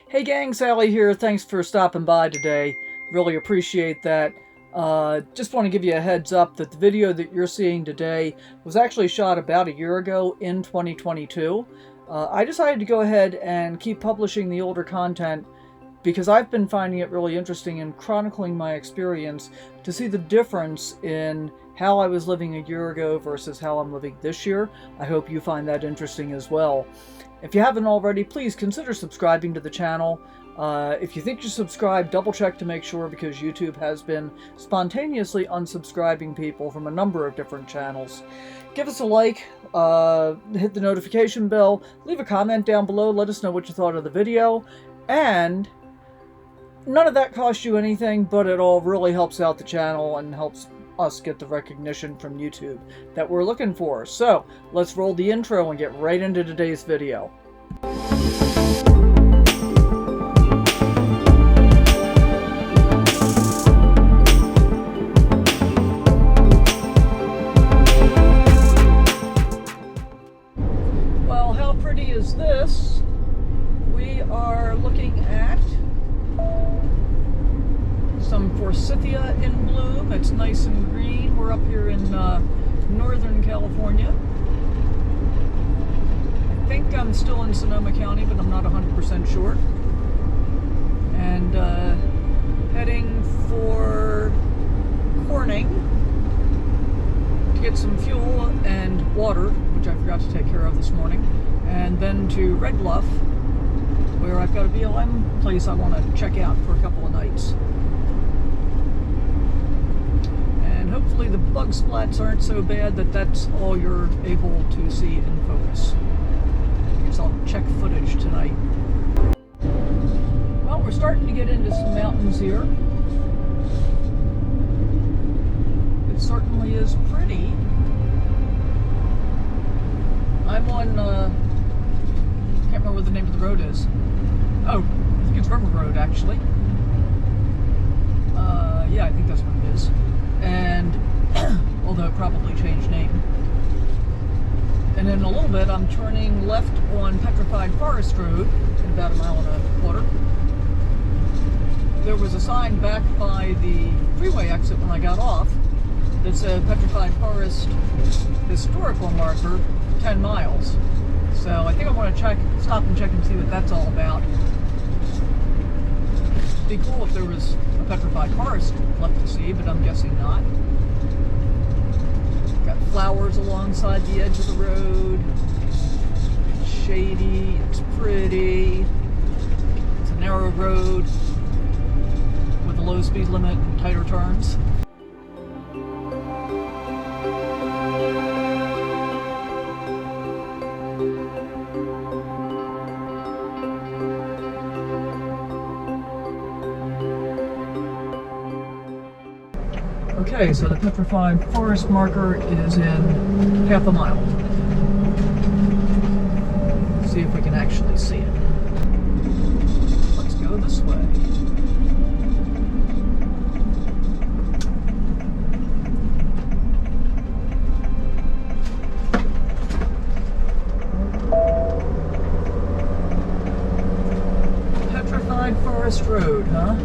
Hey gang, Sally here. Thanks for stopping by today. Really appreciate that. Just want to give you a heads up that the video that you're seeing today was actually shot about a year ago in 2022. I decided to go ahead and keep publishing the older content because I've been finding it really interesting in chronicling my experience to see the difference in how I was living a year ago versus how I'm living this year. I hope you find that interesting as well. If you haven't already, please consider subscribing to the channel. If you think you're subscribed, double check to make sure, because YouTube has been spontaneously unsubscribing people from a number of different channels. Give us a like, hit the notification bell, leave a comment down below, let us know what you thought of the video, and none of that costs you anything, but it all really helps out the channel and helps us get the recognition from YouTube that we're looking for. So let's roll the intro and get right into today's video. Well, how pretty is this? We are looking at some forsythia in bloom. It's nice and green. We're up here in Northern California. I think I'm still in Sonoma County, but I'm not 100% sure. And heading for Corning to get some fuel and water, which I forgot to take care of this morning, and then to Red Bluff, where I've got a BLM place I want to check out for a couple of nights. Hopefully the bug splats aren't so bad that that's all you're able to see in focus. I guess I'll check footage tonight. Well, we're starting to get into some mountains here. It certainly is pretty. I'm on, can't remember what the name of the road is. Oh, I think it's River Road actually. Yeah, I think that's what it is. And although it probably changed name. And in a little bit I'm turning left on Petrified Forest Road in about 1.25 miles. There was a sign back by the freeway exit when I got off that said Petrified Forest historical marker 10 miles. So I think I want to stop and check and see what that's all about. It'd be cool if there was a petrified forest left to see, but I'm guessing not. Got flowers alongside the edge of the road. It's shady, it's pretty. It's a narrow road with a low speed limit and tighter turns. Okay, so the Petrified Forest marker is in 1/2 mile. Let's see if we can actually see it. Let's go this way. Petrified Forest Road, huh?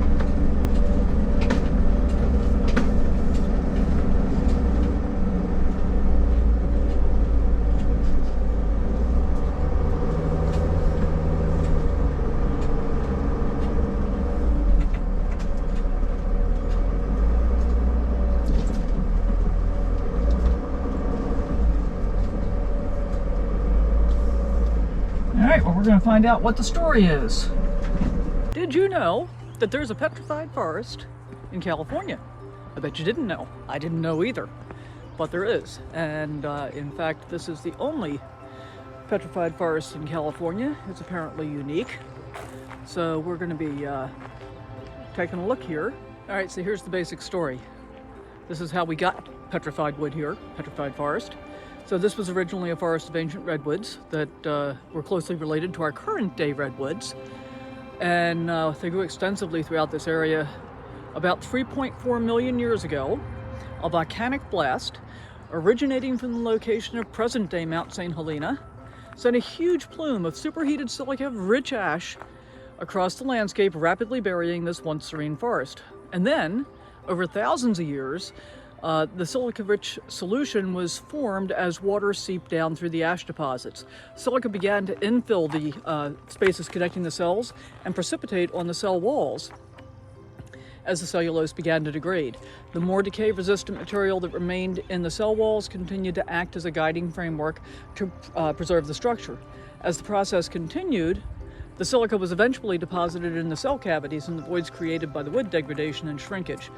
Alright, well, we're going to find out what the story is. Did you know that there's a petrified forest in California? I bet you didn't know. I didn't know either. But there is. And in fact, this is the only petrified forest in California. It's apparently unique. So we're going to be taking a look here. Alright, so here's the basic story. This is how we got petrified wood here, petrified forest. So this was originally a forest of ancient redwoods that were closely related to our current day redwoods. And they grew extensively throughout this area. About 3.4 million years ago, a volcanic blast originating from the location of present-day Mt St Helena sent a huge plume of superheated silica-rich ash across the landscape, rapidly burying this once serene forest. And then, over thousands of years, the silica-rich solution was formed as water seeped down through the ash deposits. Silica began to infill the spaces connecting the cells and precipitate on the cell walls as the cellulose began to degrade. The more decay-resistant material that remained in the cell walls continued to act as a guiding framework to preserve the structure. As the process continued, the silica was eventually deposited in the cell cavities in the voids created by the wood degradation and shrinkage.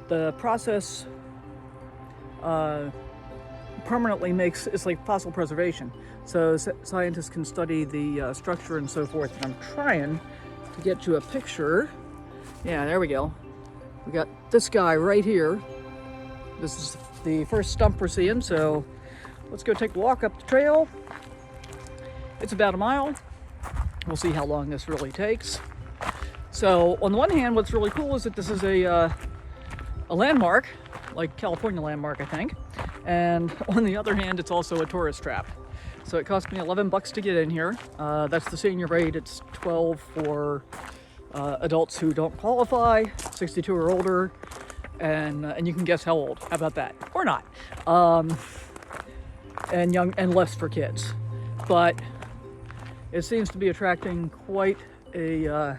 The process permanently it's like fossil preservation. So scientists can study the structure and so forth. And I'm trying to get you a picture. Yeah, there we go. We got this guy right here. This is the first stump we're seeing, so let's go take a walk up the trail. It's about a mile. We'll see how long this really takes. So on the one hand, what's really cool is that this is a landmark, like California landmark, I think. And on the other hand, it's also a tourist trap. So it cost me $11 to get in here. That's the senior rate. It's $12 for adults who don't qualify, 62 or older, and you can guess how old. How about that? Or not. And young and less for kids. But it seems to be attracting quite a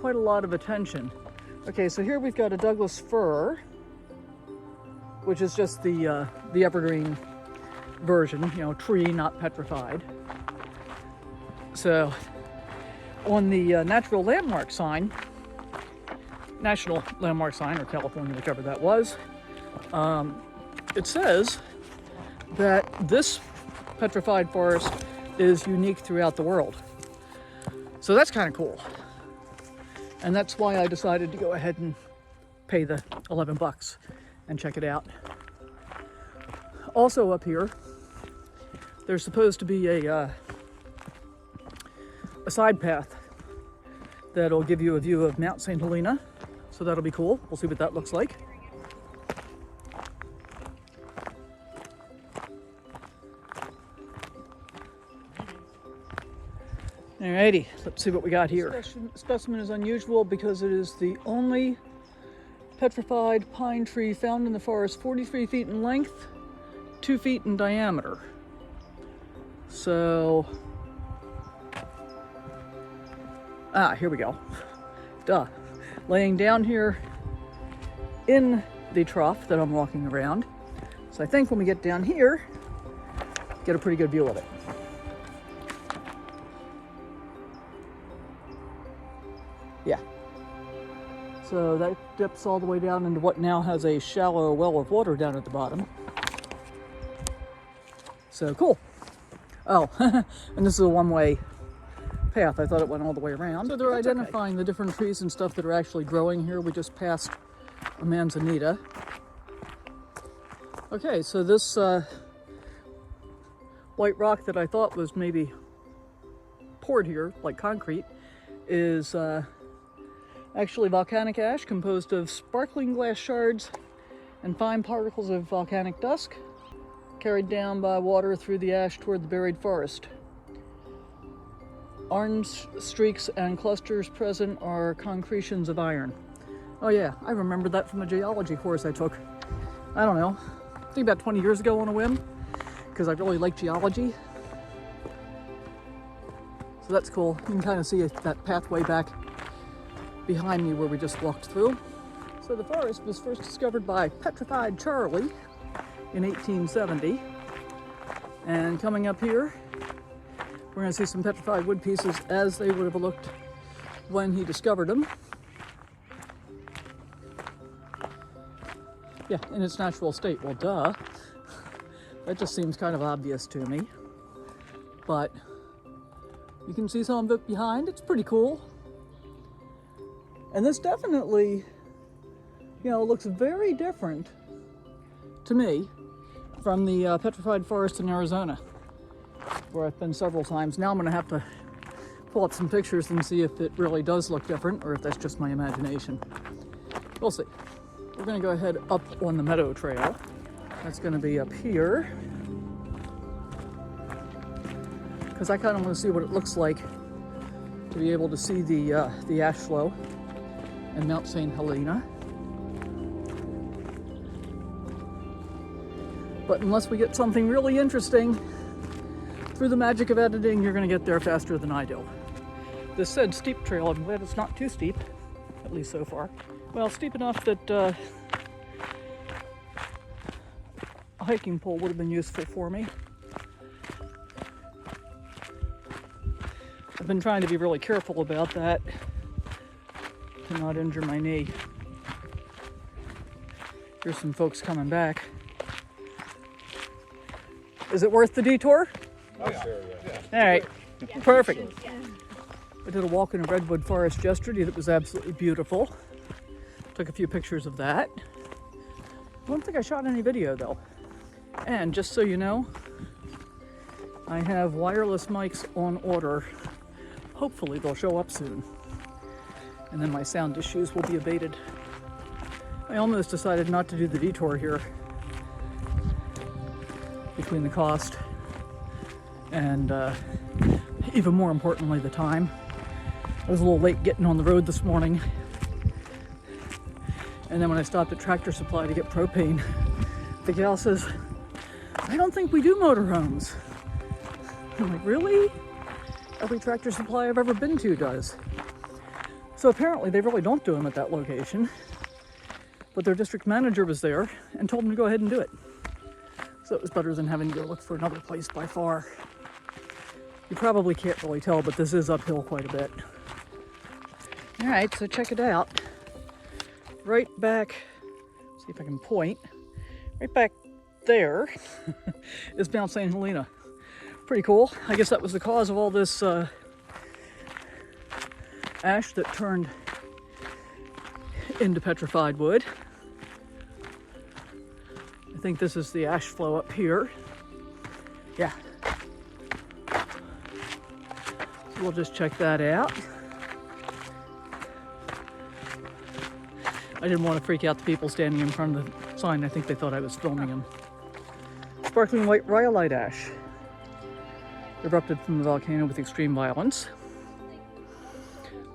lot of attention. Okay, so here we've got a Douglas fir, which is just the evergreen version, you know, tree, not petrified. So on the National Landmark sign, or California, whichever that was, it says that this petrified forest is unique throughout the world. So that's kind of cool. And that's why I decided to go ahead and pay the $11 and check it out. Also up here, there's supposed to be a side path that'll give you a view of Mt St Helena. So that'll be cool. We'll see what that looks like. Alrighty, let's see what we got here. This specimen is unusual because it is the only petrified pine tree found in the forest 43 feet in length, 2 feet in diameter. So, here we go. Duh. Laying down here in the trough that I'm walking around. So I think when we get down here, get a pretty good view of it. Yeah. So that dips all the way down into what now has a shallow well of water down at the bottom. So cool. Oh, and this is a one-way path. I thought it went all the way around. So they're identifying the different trees and stuff that are actually growing here. We just passed a manzanita. Okay, so this white rock that I thought was maybe poured here, like concrete, is actually volcanic ash composed of sparkling glass shards and fine particles of volcanic dust carried down by water through the ash toward the buried forest. Orange streaks and clusters present are concretions of iron. Oh yeah, I remember that from a geology course I took, I don't know, I think about 20 years ago on a whim, because I really like geology. So that's cool. You can kind of see that pathway back behind me where we just walked through. So the forest was first discovered by Petrified Charlie in 1870. And coming up here, we're going to see some petrified wood pieces as they would have looked when he discovered them. Yeah, in its natural state. Well, duh. That just seems kind of obvious to me. But you can see some of it behind. It's pretty cool. And this definitely, you know, looks very different to me from the Petrified Forest in Arizona, where I've been several times. Now I'm going to have to pull up some pictures and see if it really does look different or if that's just my imagination. We'll see. We're going to go ahead up on the meadow trail. That's going to be up here, because I kind of want to see what it looks like to be able to see the ash flow in Mt St Helena. But unless we get something really interesting, through the magic of editing, you're going to get there faster than I do. This said steep trail, I'm glad it's not too steep, at least so far. Well, steep enough that a hiking pole would have been useful for me. I've been trying to be really careful about that to not injure my knee. Here's some folks coming back. Is it worth the detour? Oh, sure, yeah. All right, perfect. I did a walk in a redwood forest yesterday that was absolutely beautiful. Took a few pictures of that. I don't think I shot any video though. And just so you know, I have wireless mics on order. Hopefully they'll show up soon. And then my sound issues will be abated. I almost decided not to do the detour here, between the cost and even more importantly the time. I was a little late getting on the road this morning, and then when I stopped at Tractor Supply to get propane, the gal says, "I don't think we do motorhomes." I'm like, really? Every Tractor Supply I've ever been to does. So apparently they really don't do them at that location, but their district manager was there and told them to go ahead and do it. So it was better than having to go look for another place by far. You probably can't really tell, but this is uphill quite a bit. All right, so check it out. Right back, see if I can point, right back there is Mt St Helena. Pretty cool. I guess that was the cause of all this ash that turned into petrified wood. I think this is the ash flow up here. Yeah. So we'll just check that out. I didn't want to freak out the people standing in front of the sign. I think they thought I was filming them. Sparkling white rhyolite ash erupted from the volcano with extreme violence.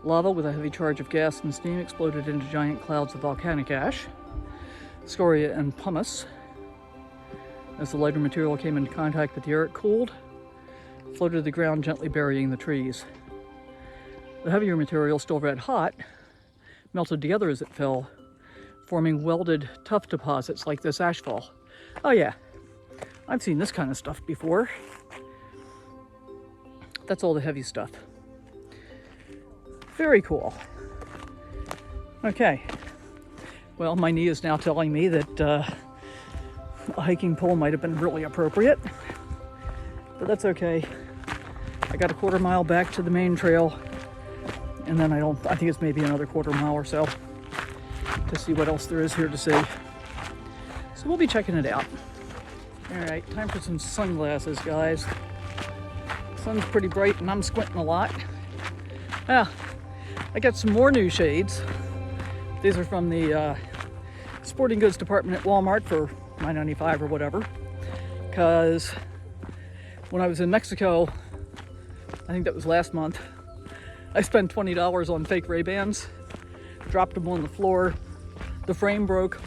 Lava with a heavy charge of gas and steam exploded into giant clouds of volcanic ash, scoria and pumice. As the lighter material came into contact with the air, it cooled, floated to the ground, gently burying the trees. The heavier material, still red hot, melted together as it fell, forming welded tuff deposits like this ashfall. Oh yeah, I've seen this kind of stuff before. That's all the heavy stuff. Very cool. Okay, well, my knee is now telling me that a hiking pole might have been really appropriate, but that's okay. I got a quarter mile back to the main trail, and then I think it's maybe another quarter mile or so to see what else there is here to see. So we'll be checking it out. All right, time for some sunglasses, guys. Sun's pretty bright and I'm squinting a lot. Ah, I got some more new shades. These are from the sporting goods department at Walmart for $9.95 or whatever. Because when I was in Mexico, I think that was last month, I spent $20 on fake Ray-Bans, dropped them on the floor, the frame broke,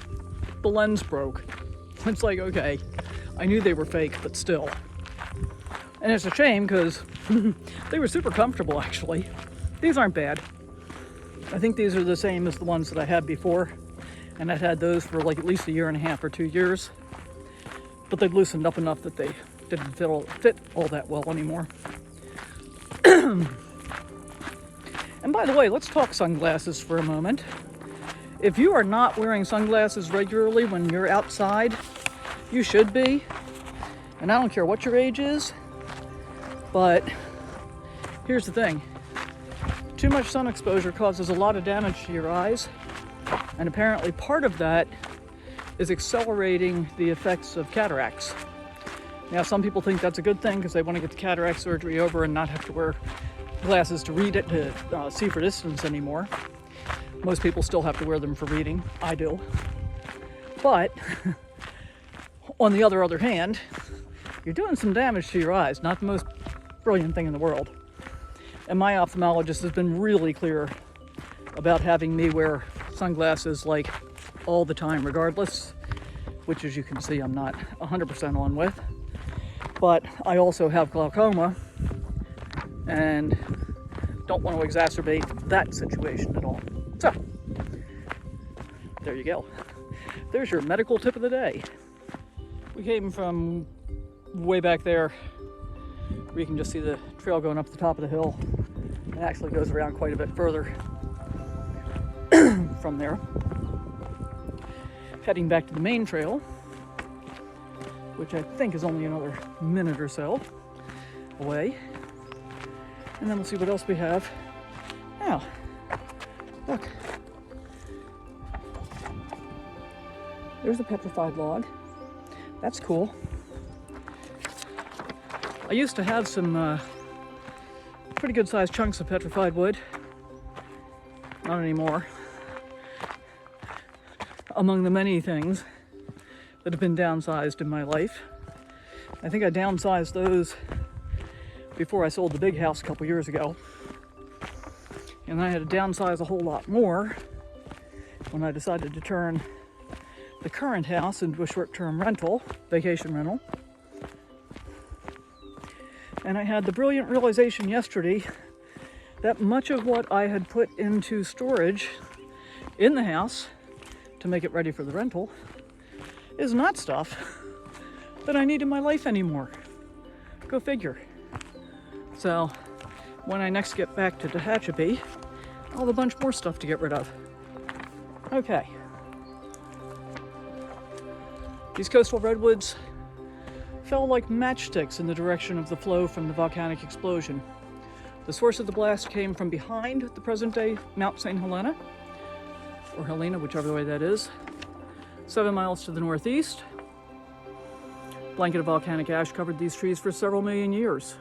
the lens broke. It's like, okay, I knew they were fake, but still. And it's a shame because they were super comfortable, actually. These aren't bad. I think these are the same as the ones that I had before, and I'd had those for like at least 1.5 years or 2 years. But they'd loosened up enough that they didn't fit all that well anymore. And by the way, let's talk sunglasses for a moment. If you are not wearing sunglasses regularly when you're outside, you should be. And I don't care what your age is, but here's the thing. Too much sun exposure causes a lot of damage to your eyes, and apparently part of that is accelerating the effects of cataracts. Now, some people think that's a good thing because they want to get the cataract surgery over and not have to wear glasses to read it, to see for distance anymore. Most people still have to wear them for reading. I do. But on the other hand, you're doing some damage to your eyes. Not the most brilliant thing in the world. And my ophthalmologist has been really clear about having me wear sunglasses like all the time regardless, which as you can see I'm not 100% on with. But I also have glaucoma and don't want to exacerbate that situation at all. So, there you go. There's your medical tip of the day. We came from way back there where you can just see the trail going up the top of the hill. It actually goes around quite a bit further from there. Heading back to the main trail, which I think is only another minute or so away. And then we'll see what else we have. Now, look. There's a petrified log. That's cool. I used to have some pretty good sized chunks of petrified wood. Not anymore. Among the many things that have been downsized in my life. I think I downsized those before I sold the big house a couple years ago. And I had to downsize a whole lot more when I decided to turn the current house into a short-term rental, vacation rental. And I had the brilliant realization yesterday that much of what I had put into storage in the house to make it ready for the rental is not stuff that I need in my life anymore. Go figure. So when I next get back to Tehachapi, I'll have a bunch more stuff to get rid of. Okay. These coastal redwoods fell like matchsticks in the direction of the flow from the volcanic explosion. The source of the blast came from behind the present-day Mt St Helena, or Helena, whichever way that is, 7 miles to the northeast. A blanket of volcanic ash covered these trees for several million years.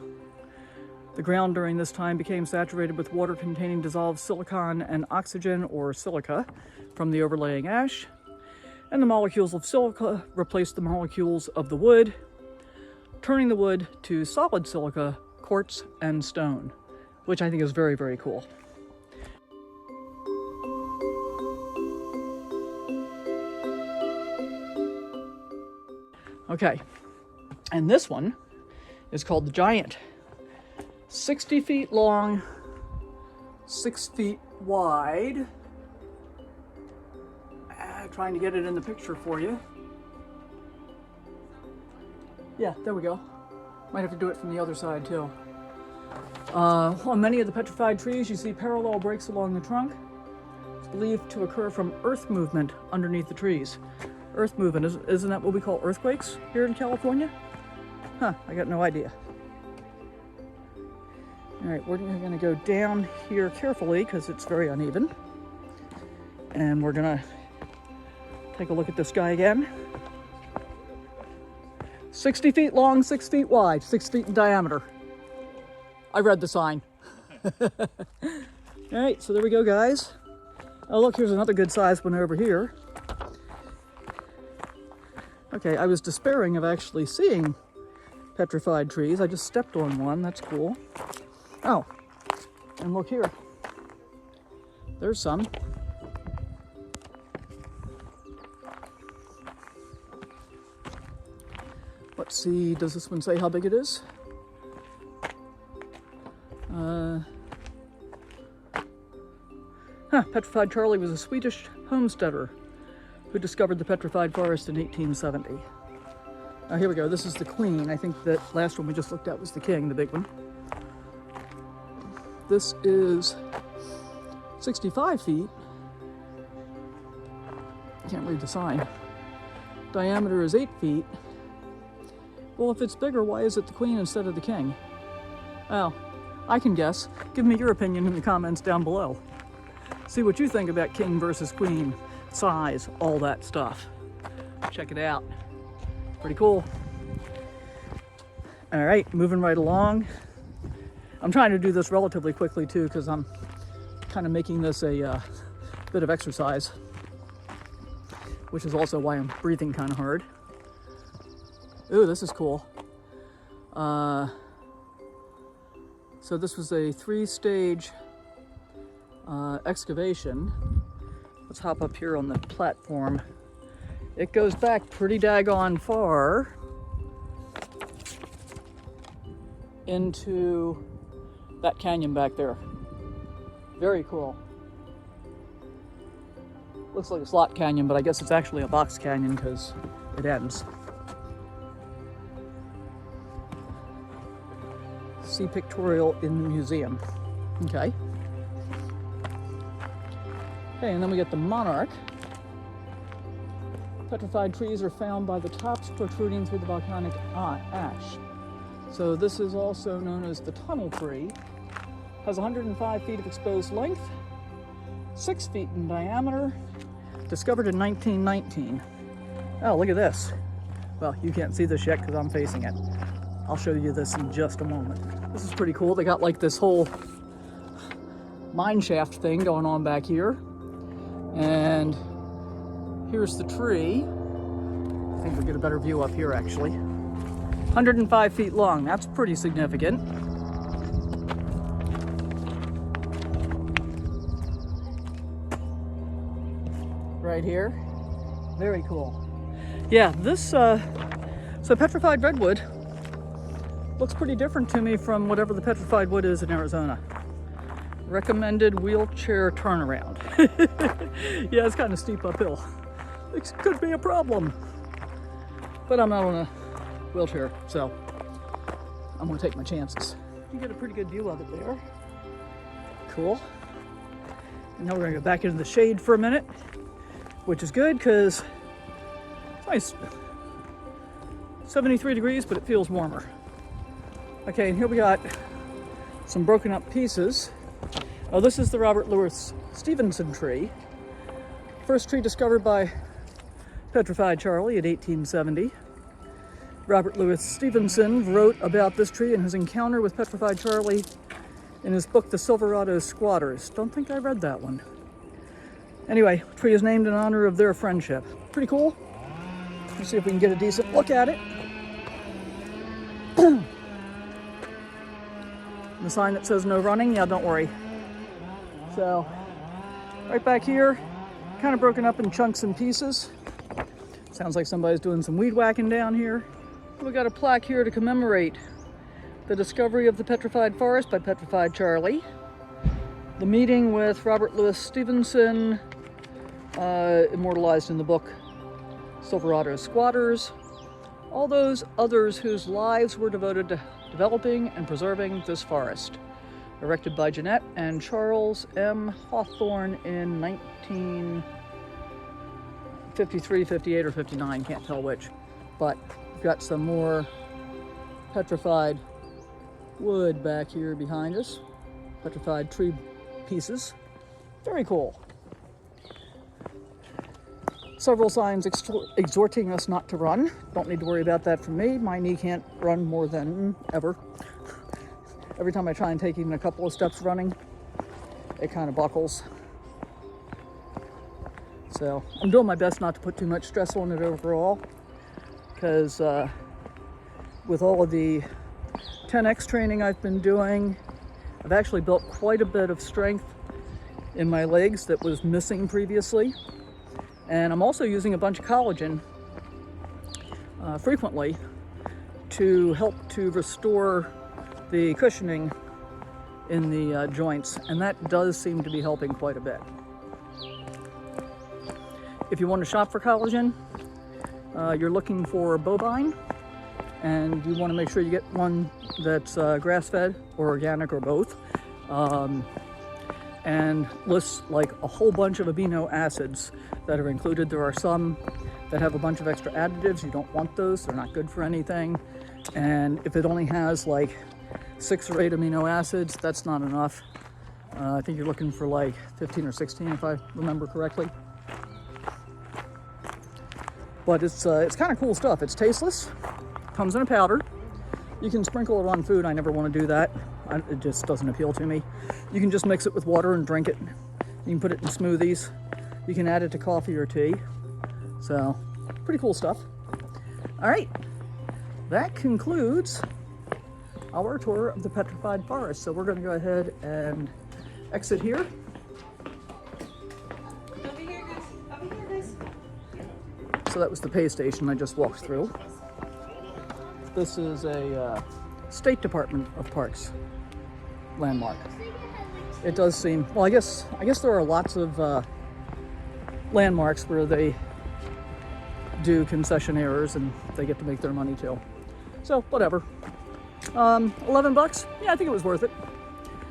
The ground during this time became saturated with water containing dissolved silicon and oxygen, or silica, from the overlaying ash, and the molecules of silica replaced the molecules of the wood, turning the wood to solid silica, quartz, and stone, which I think is very, very cool. Okay, and this one is called the Giant. 60 feet long, 6 feet wide. Trying to get it in the picture for you. Yeah, there we go. Might have to do it from the other side too. On many of the petrified trees, you see parallel breaks along the trunk. It's believed to occur from earth movement underneath the trees. Earth movement, isn't that what we call earthquakes here in California? Huh, I got no idea. All right, we're gonna go down here carefully because it's very uneven. And we're gonna take a look at this guy again. 60 feet long, 6 feet wide, 6 feet in diameter. I read the sign. All right, so there we go, guys. Oh, look, here's another good sized one over here. Okay, I was despairing of actually seeing petrified trees. I just stepped on one. That's cool. Oh, and look here. There's some. Let's see, does this one say how big it is? Petrified Charlie was a Swedish homesteader who discovered the Petrified Forest in 1870. Here we go, this is the queen. I think that last one we just looked at was the king, the big one. This is 65 feet. Can't read the sign. Diameter is 8 feet. Well, if it's bigger, why is it the queen instead of the king? Well, I can guess. Give me your opinion in the comments down below. See what you think about king versus queen, size, all that stuff. Check it out. Pretty cool. All right, moving right along. I'm trying to do this relatively quickly too because I'm kind of making this a bit of exercise, which is also why I'm breathing kind of hard. Ooh, this is cool. So this was a 3-stage excavation. Let's hop up here on the platform. It goes back pretty daggone far into that canyon back there. Very cool. Looks like a slot canyon, but I guess it's actually a box canyon because it ends. See pictorial in the museum. Okay. Okay, and then we get the monarch. Petrified trees are found by the tops protruding through the volcanic ash. So this is also known as the tunnel tree. Has 105 feet of exposed length, 6 feet in diameter, discovered in 1919. Oh, look at this. Well, you can't see this yet because I'm facing it. I'll show you this in just a moment. This is pretty cool. They got like this whole mine shaft thing going on back here. And here's the tree. I think we'll get a better view up here actually. 105 feet long, that's pretty significant. Right here, very cool. Yeah, this, so petrified redwood looks pretty different to me from whatever the petrified wood is in Arizona. Recommended wheelchair turnaround. Yeah, it's kind of steep uphill. It could be a problem. But I'm not on a wheelchair, so I'm gonna take my chances. You get a pretty good view of it there. Cool. And now we're gonna go back into the shade for a minute, which is good because it's nice. 73 degrees, but it feels warmer. Okay, and here we got some broken up pieces. Oh, this is the Robert Louis Stevenson tree. First tree discovered by Petrified Charlie in 1870. Robert Louis Stevenson wrote about this tree and his encounter with Petrified Charlie in his book, The Silverado Squatters. Don't think I read that one. Anyway, the tree is named in honor of their friendship. Pretty cool. Let's see if we can get a decent look at it. The sign that says no running, yeah, don't worry. So, right back here, kind of broken up in chunks and pieces. Sounds like somebody's doing some weed whacking down here. We got a plaque here to commemorate the discovery of the Petrified Forest by Petrified Charlie, the meeting with Robert Louis Stevenson, immortalized in the book Silverado Squatters, all those others whose lives were devoted to developing and preserving this forest. Erected by Jeanette and Charles M. Hawthorne in 1953, 58, or 59, can't tell which. But we've got some more petrified wood back here behind us. Petrified tree pieces. Very cool. Several signs exhorting us not to run. Don't need to worry about that from me. My knee can't run more than ever. Every time I try and take even a couple of steps running, it kind of buckles. So I'm doing my best not to put too much stress on it overall, because with all of the 10X training I've been doing, I've actually built quite a bit of strength in my legs that was missing previously. And I'm also using a bunch of collagen frequently to help to restore the cushioning in the joints, and that does seem to be helping quite a bit. If you want to shop for collagen, you're looking for bovine, and you want to make sure you get one that's grass-fed or organic or both, and lists like a whole bunch of amino acids that are included. There are some that have a bunch of extra additives. You don't want those, they're not good for anything. And if it only has like 6 or 8 amino acids, that's not enough. I think you're looking for like 15 or 16 if I remember correctly. But it's kind of cool stuff. It's tasteless, comes in a powder. You can sprinkle it on food. I never want to do that. It just doesn't appeal to me. You can just mix it with water and drink it. You can put it in smoothies. You can add it to coffee or tea. So, pretty cool stuff. All right, that concludes our tour of the Petrified Forest. So we're going to go ahead and exit here. Over here, guys. Over here, guys. So that was the pay station I just walked through. This is a State Department of Parks landmark. It does seem, well, I guess there are lots of landmarks where they do concessionaires and they get to make their money too. So whatever. 11 bucks? Yeah, I think it was worth it.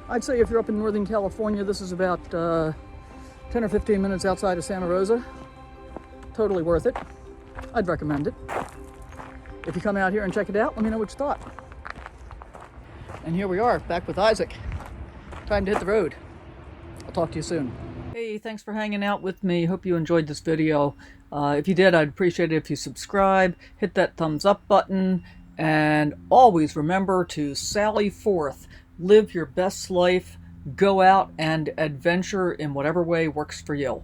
I'd say if you're up in Northern California, this is about 10 or 15 minutes outside of Santa Rosa. Totally worth it. I'd recommend it. If you come out here and check it out, let me know what you thought. And here we are, back with Isaac. Time to hit the road. I'll talk to you soon. Hey, thanks for hanging out with me. Hope you enjoyed this video. If you did, I'd appreciate it if you subscribe, hit that thumbs up button, and always remember to sally forth, live your best life, go out and adventure in whatever way works for you.